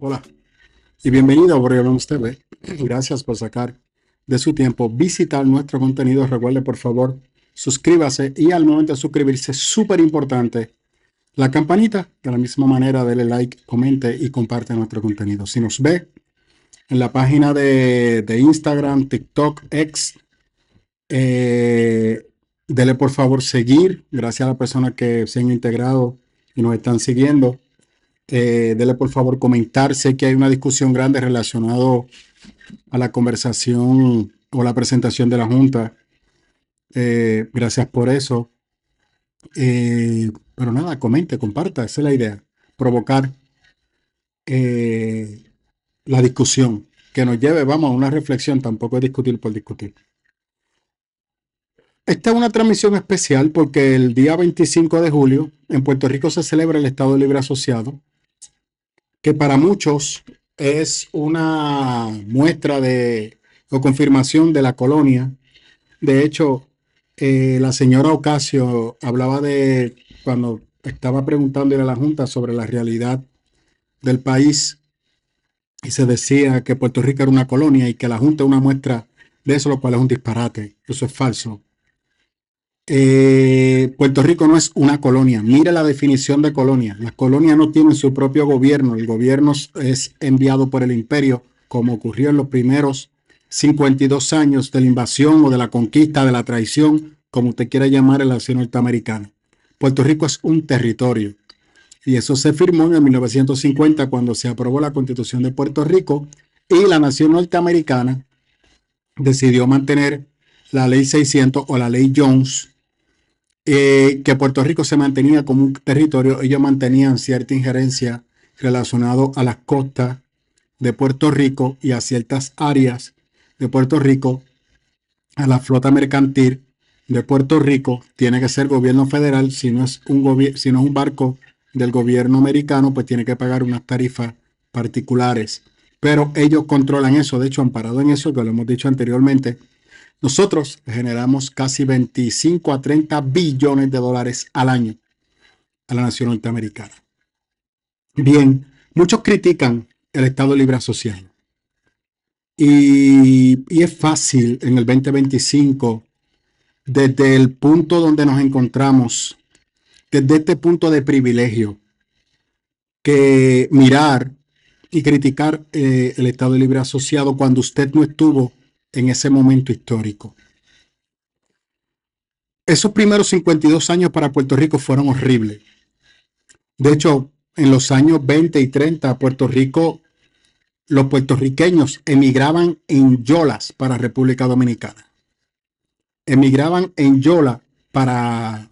Hola y bienvenido a Borreolons TV. Gracias por sacar de su tiempo visitar nuestro contenido. Recuerde, por favor, suscríbase y al momento de suscribirse, súper importante, la campanita. De la misma manera, dele like, comente y comparte nuestro contenido. Si nos ve en la página de Instagram, TikTok, X, dele por favor seguir. Gracias a las personas que se han integrado y nos están siguiendo. Dele por favor comentar. Sé que hay una discusión grande relacionado a la conversación o la presentación de la Junta. Gracias por eso. Pero nada, comente, comparta, esa es la idea. Provocar eh, la discusión que nos lleve, vamos, a una reflexión, tampoco es discutir por discutir. Esta es una transmisión especial porque el día 25 de julio en Puerto Rico se celebra el Estado Libre Asociado, que para muchos es una muestra de o confirmación de la colonia. De hecho, la señora Ocasio hablaba de cuando estaba preguntándole a la Junta sobre la realidad del país y se decía que Puerto Rico era una colonia y que la Junta es una muestra de eso, lo cual es un disparate. Eso es falso. Puerto Rico no es una colonia. Mire la definición de colonia. Las colonias no tienen su propio gobierno. El gobierno es enviado por el imperio, como ocurrió en los primeros 52 años de la invasión o de la conquista, de la traición, como usted quiera llamar en la nación norteamericana. Puerto Rico es un territorio. Y eso se firmó en el 1950 cuando se aprobó la Constitución de Puerto Rico y la nación norteamericana decidió mantener la ley 600 o la ley Jones, que Puerto Rico se mantenía como un territorio. Ellos mantenían cierta injerencia relacionada a las costas de Puerto Rico y a ciertas áreas de Puerto Rico, a la flota mercantil de Puerto Rico. Tiene que ser gobierno federal. Si no es un barco del gobierno americano, pues tiene que pagar unas tarifas particulares. Pero ellos controlan eso. De hecho, amparado en eso, que lo hemos dicho anteriormente, nosotros generamos casi 25 a 30 billones de dólares al año a la nación norteamericana. Bien, muchos critican el Estado Libre Asociado. Y es fácil en el 2025, desde el punto donde nos encontramos, desde este punto de privilegio, que mirar y criticar el Estado Libre Asociado cuando usted no estuvo en ese momento histórico. Esos primeros 52 años para Puerto Rico fueron horribles. De hecho, en los años 20 y 30, Puerto Rico, los puertorriqueños emigraban en yolas para República Dominicana. Emigraban en yola para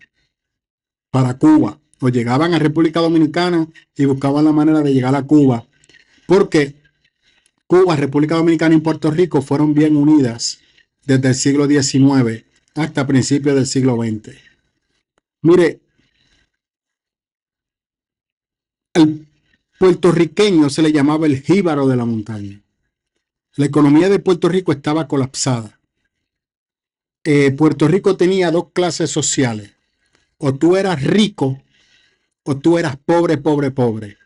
Cuba, o llegaban a República Dominicana y buscaban la manera de llegar a Cuba, porque Cuba, República Dominicana y Puerto Rico fueron bien unidas desde el siglo XIX hasta principios del siglo XX. Mire, al puertorriqueño se le llamaba el jíbaro de la montaña. La economía de Puerto Rico estaba colapsada. Puerto Rico tenía dos clases sociales. O tú eras rico o tú eras pobre, pobre, pobre.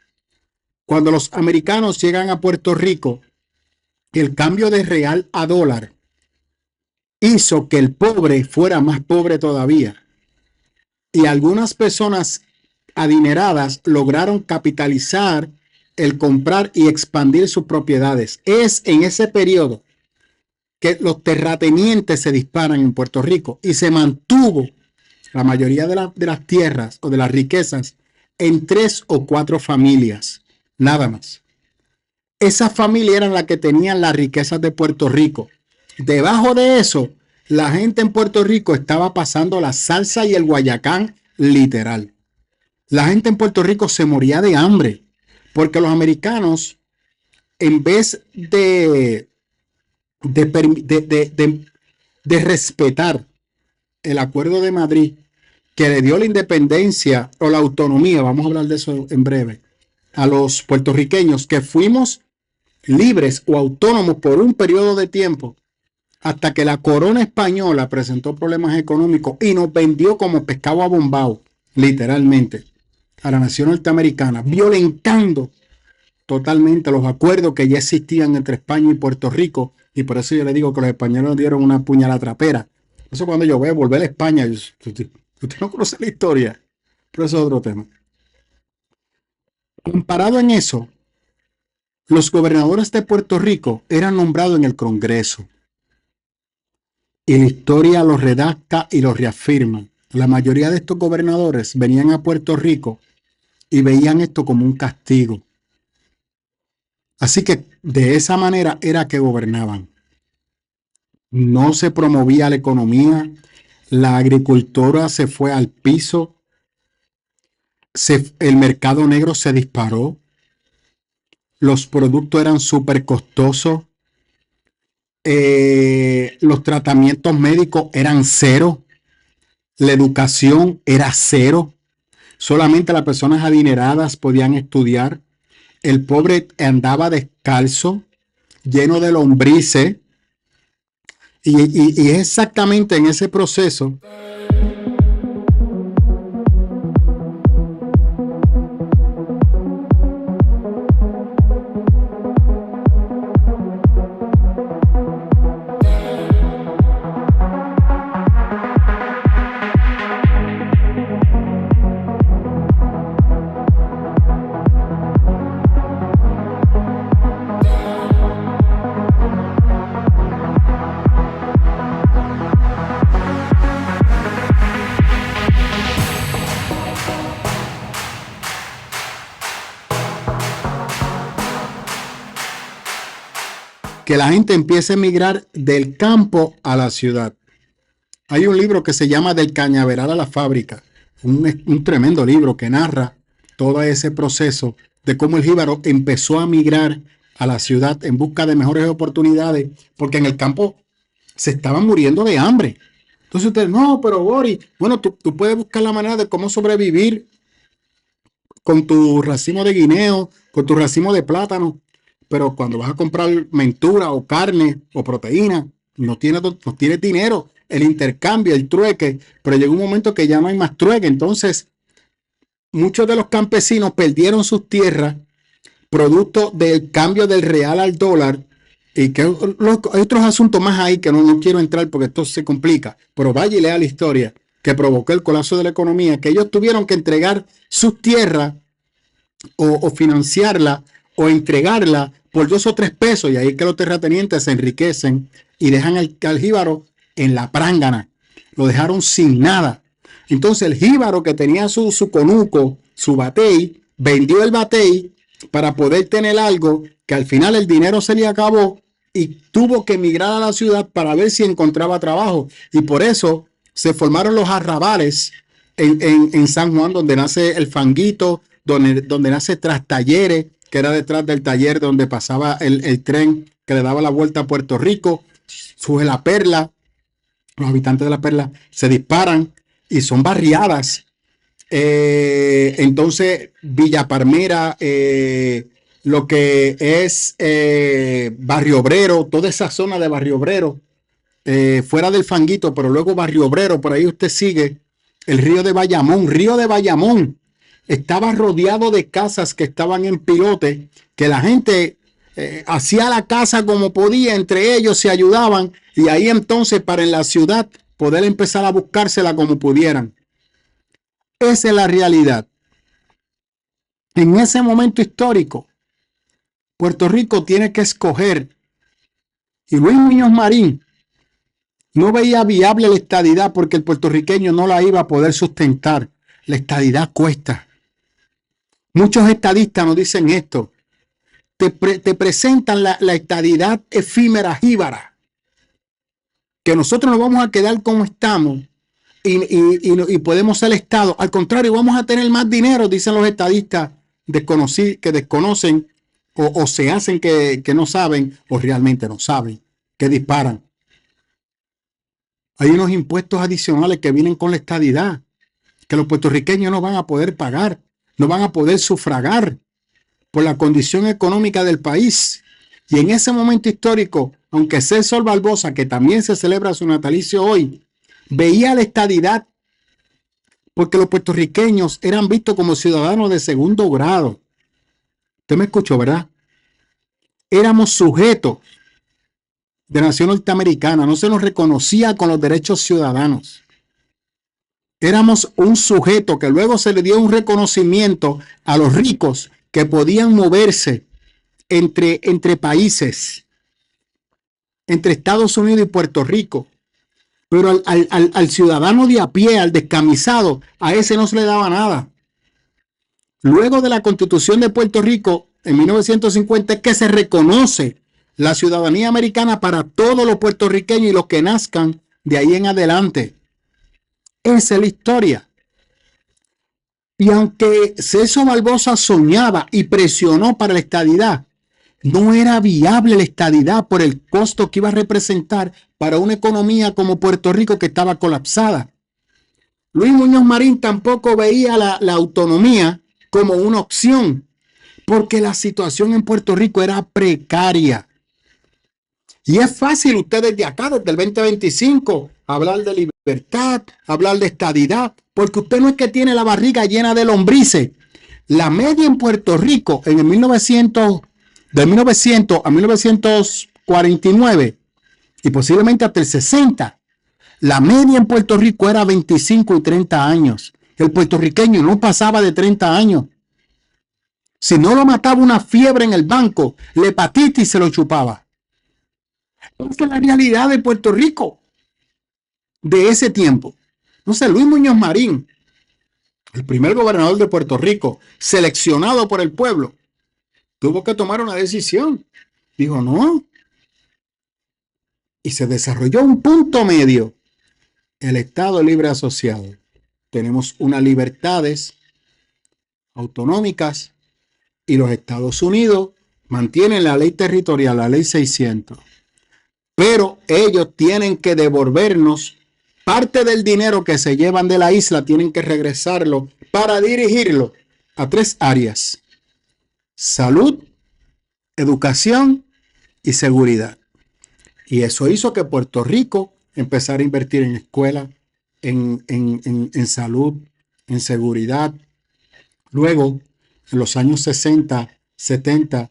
Cuando los americanos llegan a Puerto Rico, el cambio de real a dólar hizo que el pobre fuera más pobre todavía. Y algunas personas adineradas lograron capitalizar el comprar y expandir sus propiedades. Es en ese periodo que los terratenientes se disparan en Puerto Rico y se mantuvo la mayoría de las tierras o de las riquezas en 3 o 4 familias, nada más. Esas familias eran las que tenían las riquezas de Puerto Rico. Debajo de eso, la gente en Puerto Rico estaba pasando la salsa y el guayacán literal. La gente en Puerto Rico se moría de hambre porque los americanos, en vez de respetar el Acuerdo de Madrid, que le dio la independencia o la autonomía, vamos a hablar de eso en breve, a los puertorriqueños, que fuimos libres o autónomos por un periodo de tiempo, hasta que la corona española presentó problemas económicos y nos vendió como pescado abombado, literalmente, a la nación norteamericana, violentando totalmente los acuerdos que ya existían entre España y Puerto Rico, y por eso yo le digo que los españoles nos dieron una puñalada trapera. Eso cuando yo veo volver a España, usted no conoce la historia, pero eso es otro tema. Comparado en eso, los gobernadores de Puerto Rico eran nombrados en el Congreso, y la historia los redacta y los reafirma. La mayoría de estos gobernadores venían a Puerto Rico y veían esto como un castigo. Así que de esa manera era que gobernaban. No se promovía la economía, la agricultura se fue al piso, el mercado negro se disparó, los productos eran súper costosos, los tratamientos médicos eran cero, la educación era cero, solamente las personas adineradas podían estudiar, el pobre andaba descalzo, lleno de lombrices, y es exactamente en ese proceso que la gente empiece a emigrar del campo a la ciudad. Hay un libro que se llama Del Cañaveral a la Fábrica, un tremendo libro que narra todo ese proceso de cómo el jíbaro empezó a migrar a la ciudad en busca de mejores oportunidades, porque en el campo se estaban muriendo de hambre. Entonces usted, no, pero Boris, bueno, tú puedes buscar la manera de cómo sobrevivir con tu racimo de guineo, con tu racimo de plátano, pero cuando vas a comprar mentura o carne o proteína, no tienes dinero, el intercambio, el trueque, pero llegó un momento que ya no hay más trueque. Entonces muchos de los campesinos perdieron sus tierras producto del cambio del real al dólar, y que hay otros asuntos más ahí que no quiero entrar porque esto se complica, pero vaya y lea la historia que provocó el colapso de la economía, que ellos tuvieron que entregar sus tierras o financiarla o entregarla por 2 o 3 pesos, y ahí es que los terratenientes se enriquecen y dejan al jíbaro en la prángana, lo dejaron sin nada. Entonces el jíbaro que tenía su conuco, su batey, vendió el batey para poder tener algo, que al final el dinero se le acabó y tuvo que emigrar a la ciudad para ver si encontraba trabajo, y por eso se formaron los arrabales en San Juan, donde nace el Fanguito, donde nace Tras Talleres, que era detrás del taller donde pasaba el tren que le daba la vuelta a Puerto Rico. Surge La Perla, los habitantes de La Perla se disparan y son barriadas. Entonces Villa Palmera, lo que es Barrio Obrero, toda esa zona de Barrio Obrero, fuera del Fanguito, pero luego Barrio Obrero, por ahí usted sigue, el río de Bayamón estaba rodeado de casas que estaban en pilote, que la gente hacía la casa como podía, entre ellos se ayudaban, y ahí entonces para en la ciudad poder empezar a buscársela como pudieran. Esa es la realidad. En ese momento histórico, Puerto Rico tiene que escoger, y Luis Muñoz Marín no veía viable la estadidad porque el puertorriqueño no la iba a poder sustentar. La estadidad cuesta. Muchos estadistas nos dicen esto. Te presentan la estadidad efímera jíbara, que nosotros nos vamos a quedar como estamos y podemos ser Estado. Al contrario, vamos a tener más dinero, dicen los estadistas que desconocen o se hacen que no saben, o realmente no saben, que disparan. Hay unos impuestos adicionales que vienen con la estadidad, que los puertorriqueños no van a poder pagar, no van a poder sufragar por la condición económica del país. Y en ese momento histórico, aunque César Barbosa, que también se celebra su natalicio hoy, veía la estadidad porque los puertorriqueños eran vistos como ciudadanos de segundo grado. Usted me escuchó, ¿verdad? Éramos sujetos de nación norteamericana, no se nos reconocía con los derechos ciudadanos. Éramos un sujeto que luego se le dio un reconocimiento a los ricos que podían moverse entre países, entre Estados Unidos y Puerto Rico. Pero al ciudadano de a pie, al descamisado, a ese no se le daba nada. Luego de la Constitución de Puerto Rico, en 1950, es que se reconoce la ciudadanía americana para todos los puertorriqueños y los que nazcan de ahí en adelante. Esa es la historia. Y aunque Celso Barbosa soñaba y presionó para la estadidad, no era viable la estadidad por el costo que iba a representar para una economía como Puerto Rico que estaba colapsada. Luis Muñoz Marín tampoco veía la autonomía como una opción, porque la situación en Puerto Rico era precaria. Y es fácil ustedes de acá, desde el 2025, hablar de libertad, hablar de estadidad, porque usted no es que tiene la barriga llena de lombrices. La media en Puerto Rico en el 1900, de 1900 a 1949 y posiblemente hasta el 60, la media en Puerto Rico era 25 y 30 años. El puertorriqueño no pasaba de 30 años. Si no lo mataba una fiebre en el banco, la hepatitis se lo chupaba. Esa es la realidad de Puerto Rico de ese tiempo. Entonces, Luis Muñoz Marín, el primer gobernador de Puerto Rico, seleccionado por el pueblo, tuvo que tomar una decisión. Dijo, no. Y se desarrolló un punto medio. El Estado Libre Asociado. Tenemos unas libertades autonómicas y los Estados Unidos mantienen la ley territorial, la ley 600. Pero ellos tienen que devolvernos parte del dinero que se llevan de la isla, tienen que regresarlo para dirigirlo a 3 áreas: salud, educación y seguridad. Y eso hizo que Puerto Rico empezara a invertir en escuelas, en salud, en seguridad. Luego, en los años 60, 70,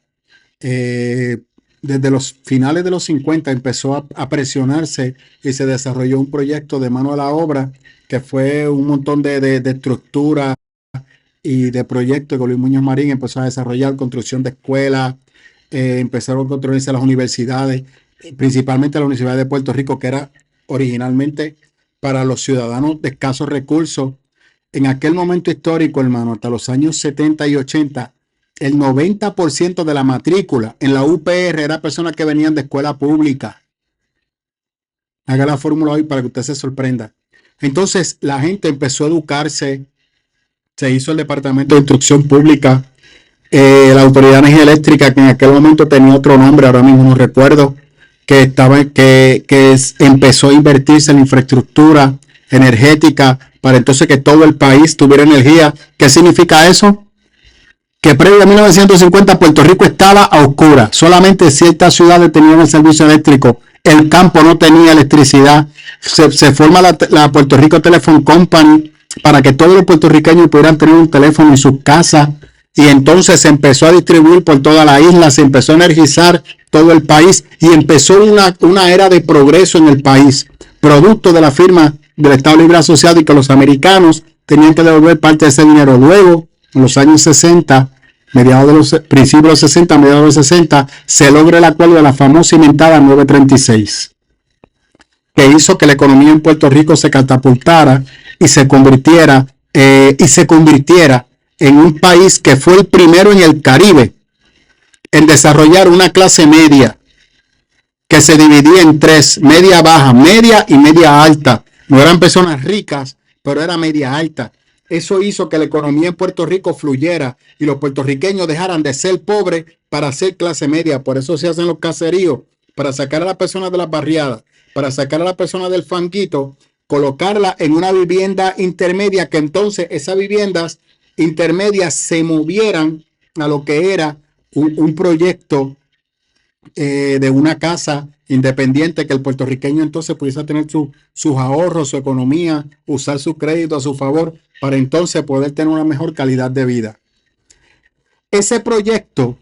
desde los finales de los 50 empezó a presionarse y se desarrolló un proyecto de mano a la obra que fue un montón de estructura y de proyectos que Luis Muñoz Marín empezó a desarrollar: construcción de escuelas, empezaron a construirse las universidades, principalmente la Universidad de Puerto Rico, que era originalmente para los ciudadanos de escasos recursos. En aquel momento histórico, hermano, hasta los años 70 y 80, el 90% de la matrícula en la UPR era personas que venían de escuela pública. Haga la fórmula hoy para que usted se sorprenda. Entonces, la gente empezó a educarse, se hizo el Departamento de Instrucción Pública, la Autoridad de Energía Eléctrica, que en aquel momento tenía otro nombre, ahora mismo no recuerdo, que empezó a invertirse en infraestructura energética para entonces que todo el país tuviera energía. ¿Qué significa eso? Que previo a 1950 Puerto Rico estaba a oscuras, solamente ciertas ciudades tenían el servicio eléctrico, el campo no tenía electricidad. Se forma la Puerto Rico Telephone Company para que todos los puertorriqueños pudieran tener un teléfono en sus casas, y entonces se empezó a distribuir por toda la isla, se empezó a energizar todo el país y empezó una era de progreso en el país, producto de la firma del Estado Libre Asociado, y que los americanos tenían que devolver parte de ese dinero. Luego, en los años 60, principios de los 60, mediados de los 60, se logra el acuerdo de la famosa inventada 936, que hizo que la economía en Puerto Rico se catapultara y se convirtiera en un país que fue el primero en el Caribe en desarrollar una clase media que se dividía en 3: media baja, media y media alta. No eran personas ricas, pero era media alta. Eso hizo que la economía en Puerto Rico fluyera y los puertorriqueños dejaran de ser pobres para ser clase media. Por eso se hacen los caseríos, para sacar a las personas de las barriadas, para sacar a las personas del fanguito, colocarla en una vivienda intermedia, que entonces esas viviendas intermedias se movieran a lo que era un proyecto de una casa independiente, que el puertorriqueño entonces pudiese tener sus ahorros, su economía, usar su crédito a su favor para entonces poder tener una mejor calidad de vida. Ese proyecto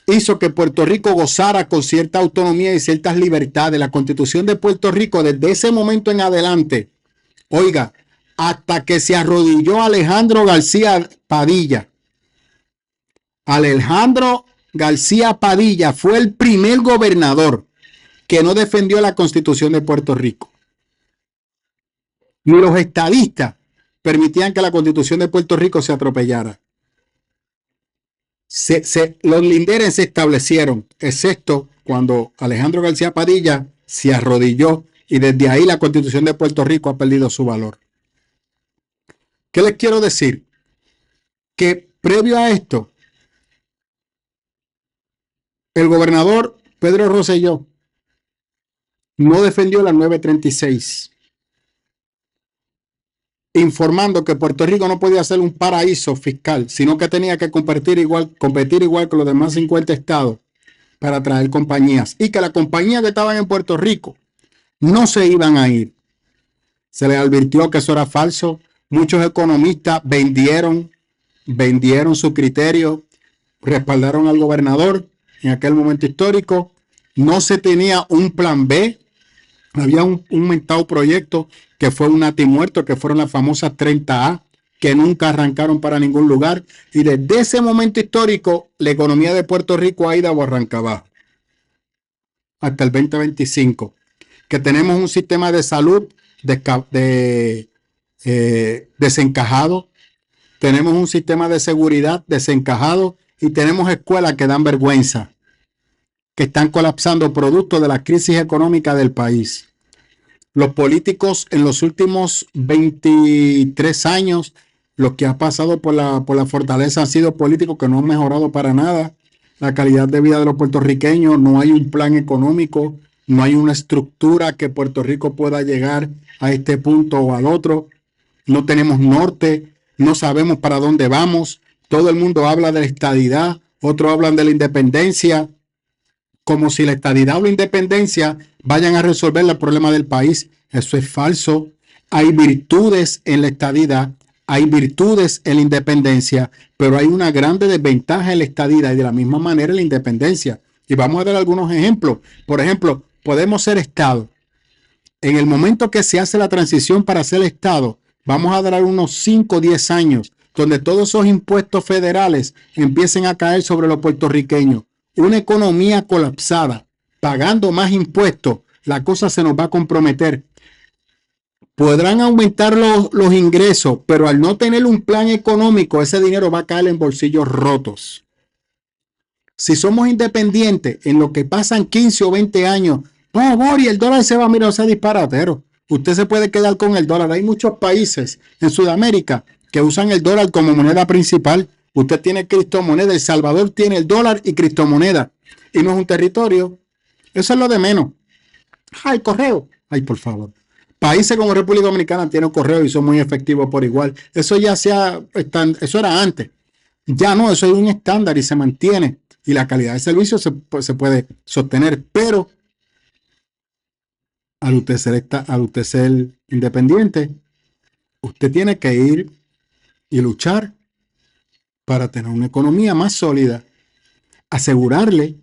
hizo que Puerto Rico gozara con cierta autonomía y ciertas libertades. La Constitución de Puerto Rico, desde ese momento en adelante, oiga, hasta que se arrodilló Alejandro García Padilla. Alejandro García Padilla fue el primer gobernador que no defendió la Constitución de Puerto Rico. Ni los estadistas permitían que la Constitución de Puerto Rico se atropellara. Los linderes se establecieron, excepto cuando Alejandro García Padilla se arrodilló, y desde ahí la Constitución de Puerto Rico ha perdido su valor. ¿Qué les quiero decir? Que previo a esto, el gobernador Pedro Rosselló no defendió la 936, informando que Puerto Rico no podía ser un paraíso fiscal, sino que tenía que competir igual con los demás 50 estados para traer compañías, y que las compañías que estaban en Puerto Rico no se iban a ir. Se les advirtió que eso era falso. Muchos economistas vendieron su criterio, respaldaron al gobernador en aquel momento histórico. No se tenía un plan B. Había un mentado proyecto que fue un natimuerto, que fueron las famosas 30A, que nunca arrancaron para ningún lugar. Y desde ese momento histórico, la economía de Puerto Rico ha ido a barranca abajo hasta el 2025. Que tenemos un sistema de salud desencajado, tenemos un sistema de seguridad desencajado, y tenemos escuelas que dan vergüenza, que están colapsando producto de la crisis económica del país. Los políticos en los últimos 23 años, lo que ha pasado por la fortaleza han sido políticos que no han mejorado para nada la calidad de vida de los puertorriqueños. No hay un plan económico, no hay una estructura que Puerto Rico pueda llegar a este punto o al otro. No tenemos norte, no sabemos para dónde vamos. Todo el mundo habla de la estadidad, otros hablan de la independencia, como si la estadidad o la independencia vayan a resolver el problema del país. Eso es falso. Hay virtudes en la estadidad, hay virtudes en la independencia, pero hay una grande desventaja en la estadidad y de la misma manera en la independencia. Y vamos a dar algunos ejemplos. Por ejemplo, podemos ser Estado. En el momento que se hace la transición para ser Estado, vamos a dar unos 5 o 10 años, donde todos esos impuestos federales empiecen a caer sobre los puertorriqueños. Una economía colapsada, pagando más impuestos, la cosa se nos va a comprometer. Podrán aumentar los ingresos, pero al no tener un plan económico, ese dinero va a caer en bolsillos rotos. Si somos independientes, en lo que pasan 15 o 20 años, no, Boris, el dólar se va a mirar, ese disparatero. Usted se puede quedar con el dólar. Hay muchos países en Sudamérica que usan el dólar como moneda principal. Usted tiene criptomoneda. El Salvador tiene el dólar y criptomoneda. Y no es un territorio. Eso es lo de menos. Ay, correo. Ay, por favor. Países como República Dominicana tienen correo y son muy efectivos por igual. Eso ya eso era antes. Ya no, eso es un estándar y se mantiene. Y la calidad de servicio se puede sostener. Pero al usted ser independiente, usted tiene que ir y luchar para tener una economía más sólida. Asegurarle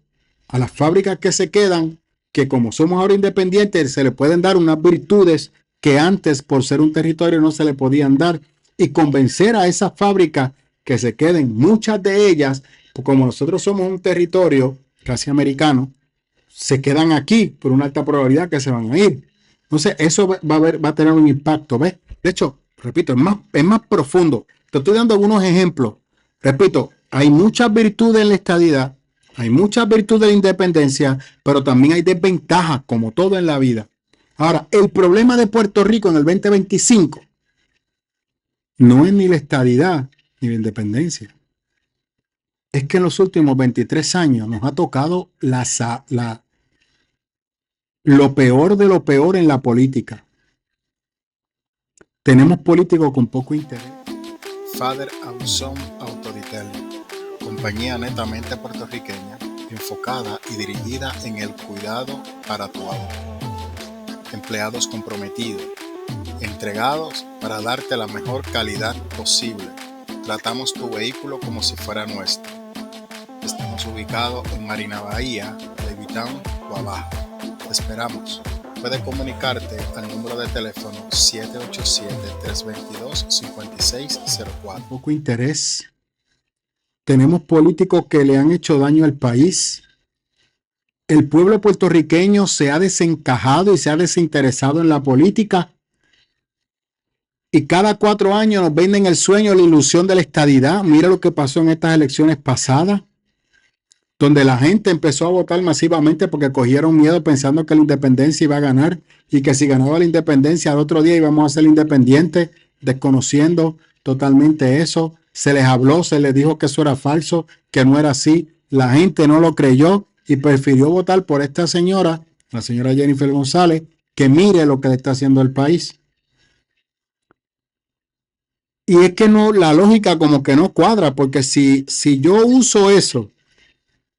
a las fábricas que se quedan que, como somos ahora independientes, se le pueden dar unas virtudes que antes, por ser un territorio, no se le podían dar, y convencer a esas fábricas que se queden, muchas de ellas, como nosotros somos un territorio casi americano, se quedan aquí por una alta probabilidad que se van a ir. Entonces, eso va a tener un impacto, ¿ves? De hecho, repito, es más profundo. Te estoy dando algunos ejemplos. Repito, hay muchas virtudes en la estadidad, hay muchas virtudes de la independencia, pero también hay desventajas, como todo en la vida. Ahora, el problema de Puerto Rico en el 2025 no es ni la estadidad ni la independencia. Es que en los últimos 23 años nos ha tocado lo peor de lo peor en la política. Tenemos políticos con poco interés. Father Ausone Autoritel, compañía netamente puertorriqueña, enfocada y dirigida en el cuidado para tu auto. Empleados comprometidos, entregados para darte la mejor calidad posible. Tratamos tu vehículo como si fuera nuestro. Estamos ubicados en Marina Bahía, Levitown, Guabá. Te esperamos. Puedes comunicarte al número de teléfono 787-322-5604. Poco interés. Tenemos políticos que le han hecho daño al país. El pueblo puertorriqueño se ha desencajado y se ha desinteresado en la política. Y cada 4 años nos venden el sueño, la ilusión de la estadidad. Mira lo que pasó en estas elecciones pasadas, donde la gente empezó a votar masivamente porque cogieron miedo pensando que la independencia iba a ganar y que si ganaba la independencia al otro día íbamos a ser independientes, desconociendo totalmente eso. Se les habló, se les dijo que eso era falso, que no era así. La gente no lo creyó y prefirió votar por esta señora, la señora Jennifer González, que mire lo que le está haciendo al país. Y es que no, la lógica como que no cuadra, porque si yo uso eso,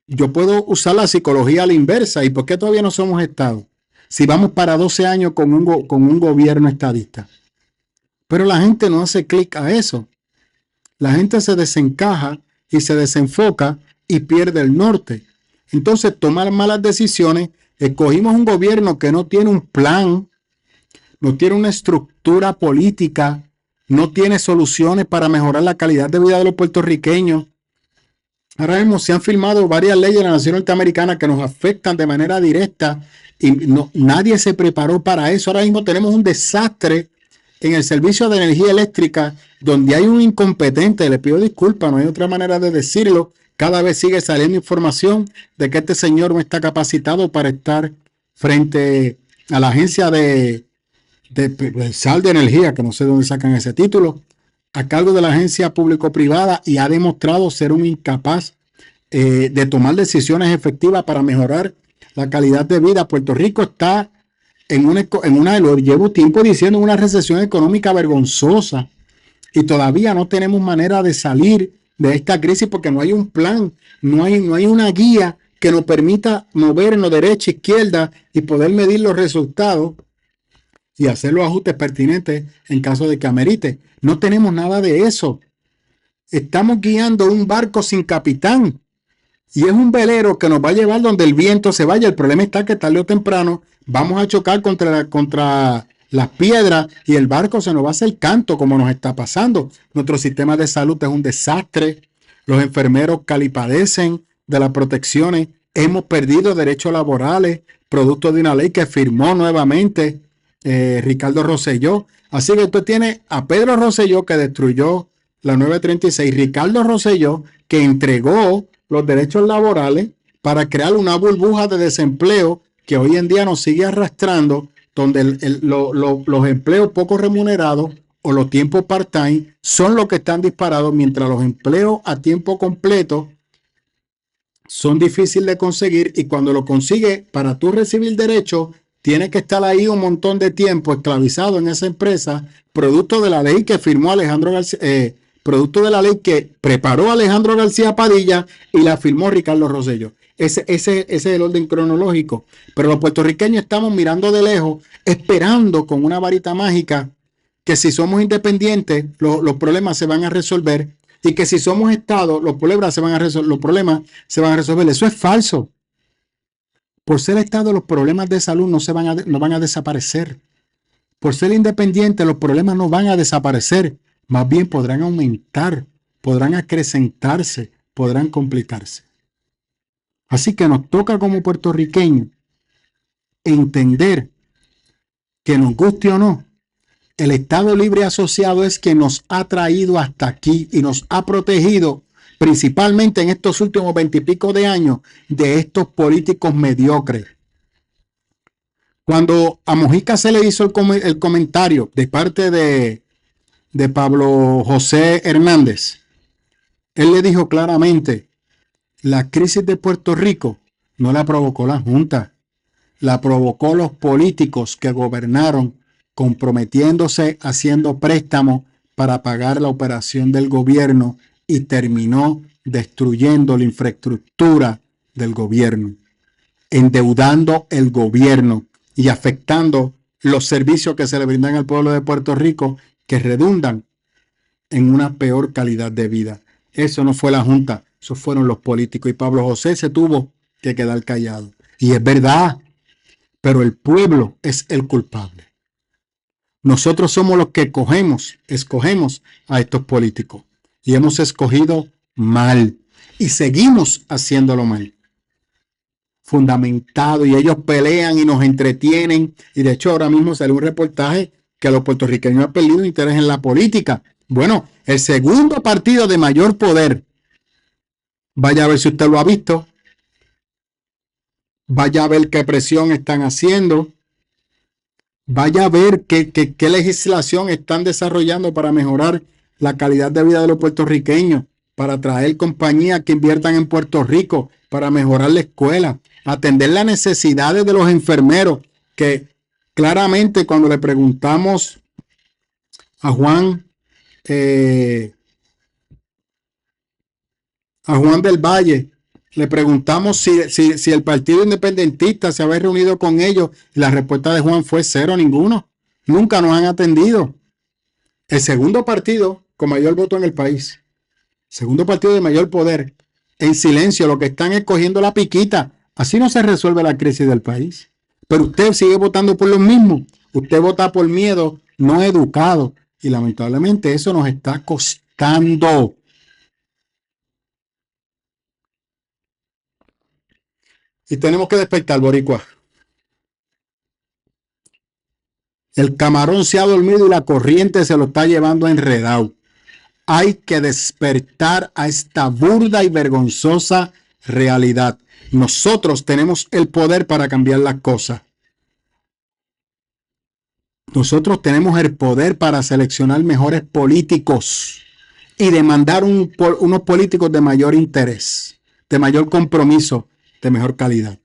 yo puedo usar la psicología a la inversa. ¿Y por qué todavía no somos Estado? Si vamos para 12 años con un gobierno estadista. Pero la gente no hace clic a eso. La gente se desencaja y se desenfoca y pierde el norte. Entonces, tomar malas decisiones. Escogimos un gobierno que no tiene un plan, no tiene una estructura política, no tiene soluciones para mejorar la calidad de vida de los puertorriqueños. Ahora mismo se han firmado varias leyes en la nación norteamericana que nos afectan de manera directa y nadie se preparó para eso. Ahora mismo tenemos un desastre en el servicio de energía eléctrica donde hay un incompetente. Le pido disculpas, no hay otra manera de decirlo. Cada vez sigue saliendo información de que este señor no está capacitado para estar frente a la agencia de sal de energía, que no sé de dónde sacan ese título, a cargo de la agencia público-privada, y ha demostrado ser un incapaz de tomar decisiones efectivas para mejorar la calidad de vida. Puerto Rico está lo llevo tiempo diciendo, una recesión económica vergonzosa y todavía no tenemos manera de salir de esta crisis porque no hay un plan, no hay una guía que nos permita movernos derecha, izquierda y poder medir los resultados y hacer los ajustes pertinentes en caso de que amerite. No tenemos nada de eso. Estamos guiando un barco sin capitán y es un velero que nos va a llevar donde el viento se vaya. El problema está que tarde o temprano vamos a chocar contra las piedras y el barco se nos va a hacer canto, como nos está pasando. Nuestro sistema de salud es un desastre. Los enfermeros calipadecen de las protecciones. Hemos perdido derechos laborales, producto de una ley que firmó nuevamente Ricardo Rosselló. Así que usted tiene a Pedro Rosselló, que destruyó la 936, Ricardo Rosselló, que entregó los derechos laborales para crear una burbuja de desempleo que hoy en día nos sigue arrastrando, donde los empleos poco remunerados o los tiempos part-time son los que están disparados, mientras los empleos a tiempo completo son difíciles de conseguir, y cuando lo consigue, para tú recibir derecho, tiene que estar ahí un montón de tiempo esclavizado en esa empresa, producto de la ley que firmó Alejandro García, producto de la ley que preparó Alejandro García Padilla y la firmó Ricardo Rosselló. Ese es el orden cronológico. Pero los puertorriqueños estamos mirando de lejos, esperando con una varita mágica que si somos independientes, los problemas se van a resolver, y que si somos Estado, los problemas se van a resolver. Eso es falso. Por ser Estado, los problemas de salud no van a desaparecer. Por ser independiente, los problemas no van a desaparecer. Más bien podrán aumentar, podrán acrecentarse, podrán complicarse. Así que nos toca como puertorriqueños entender que, nos guste o no, el Estado Libre Asociado es quien nos ha traído hasta aquí y nos ha protegido principalmente en estos últimos 20 y pico de años de estos políticos mediocres. Cuando a Mojica se le hizo el comentario de parte de Pablo José Hernández, él le dijo claramente: la crisis de Puerto Rico no la provocó la Junta, la provocó los políticos que gobernaron comprometiéndose, haciendo préstamos para pagar la operación del gobierno, y terminó destruyendo la infraestructura del gobierno, endeudando el gobierno y afectando los servicios que se le brindan al pueblo de Puerto Rico, que redundan en una peor calidad de vida. Eso no fue la Junta, Esos fueron los políticos. Y Pablo José se tuvo que quedar callado. Y es verdad, pero el pueblo es el culpable. Nosotros somos los que escogemos a estos políticos. Y hemos escogido mal. Y seguimos haciéndolo mal. Fundamentado. Y ellos pelean y nos entretienen. Y de hecho ahora mismo sale un reportaje que los puertorriqueños han perdido interés en la política. Bueno, el segundo partido de mayor poder. Vaya a ver si usted lo ha visto. Vaya a ver qué presión están haciendo. Vaya a ver qué legislación están desarrollando para mejorar la calidad de vida de los puertorriqueños, para traer compañías que inviertan en Puerto Rico, para mejorar la escuela, atender las necesidades de los enfermeros, que claramente cuando le preguntamos a Juan del Valle, le preguntamos si el Partido Independentista se había reunido con ellos. Y la respuesta de Juan fue cero, ninguno. Nunca nos han atendido. El segundo partido con mayor voto en el país, segundo partido de mayor poder, en silencio, lo que están es cogiendo la piquita. Así no se resuelve la crisis del país. Pero usted sigue votando por lo mismo. Usted vota por miedo, no educado. Y lamentablemente eso nos está costando. Y tenemos que despertar, boricua. El camarón se ha dormido y la corriente se lo está llevando enredado. Hay que despertar a esta burda y vergonzosa realidad. Nosotros tenemos el poder para cambiar las cosas. Nosotros tenemos el poder para seleccionar mejores políticos y demandar unos políticos de mayor interés, de mayor compromiso, de mejor calidad.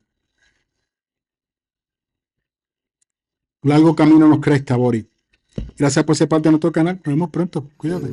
Un largo camino nos cresta, Boris. Gracias por ser parte de nuestro canal. Nos vemos pronto. Cuídate.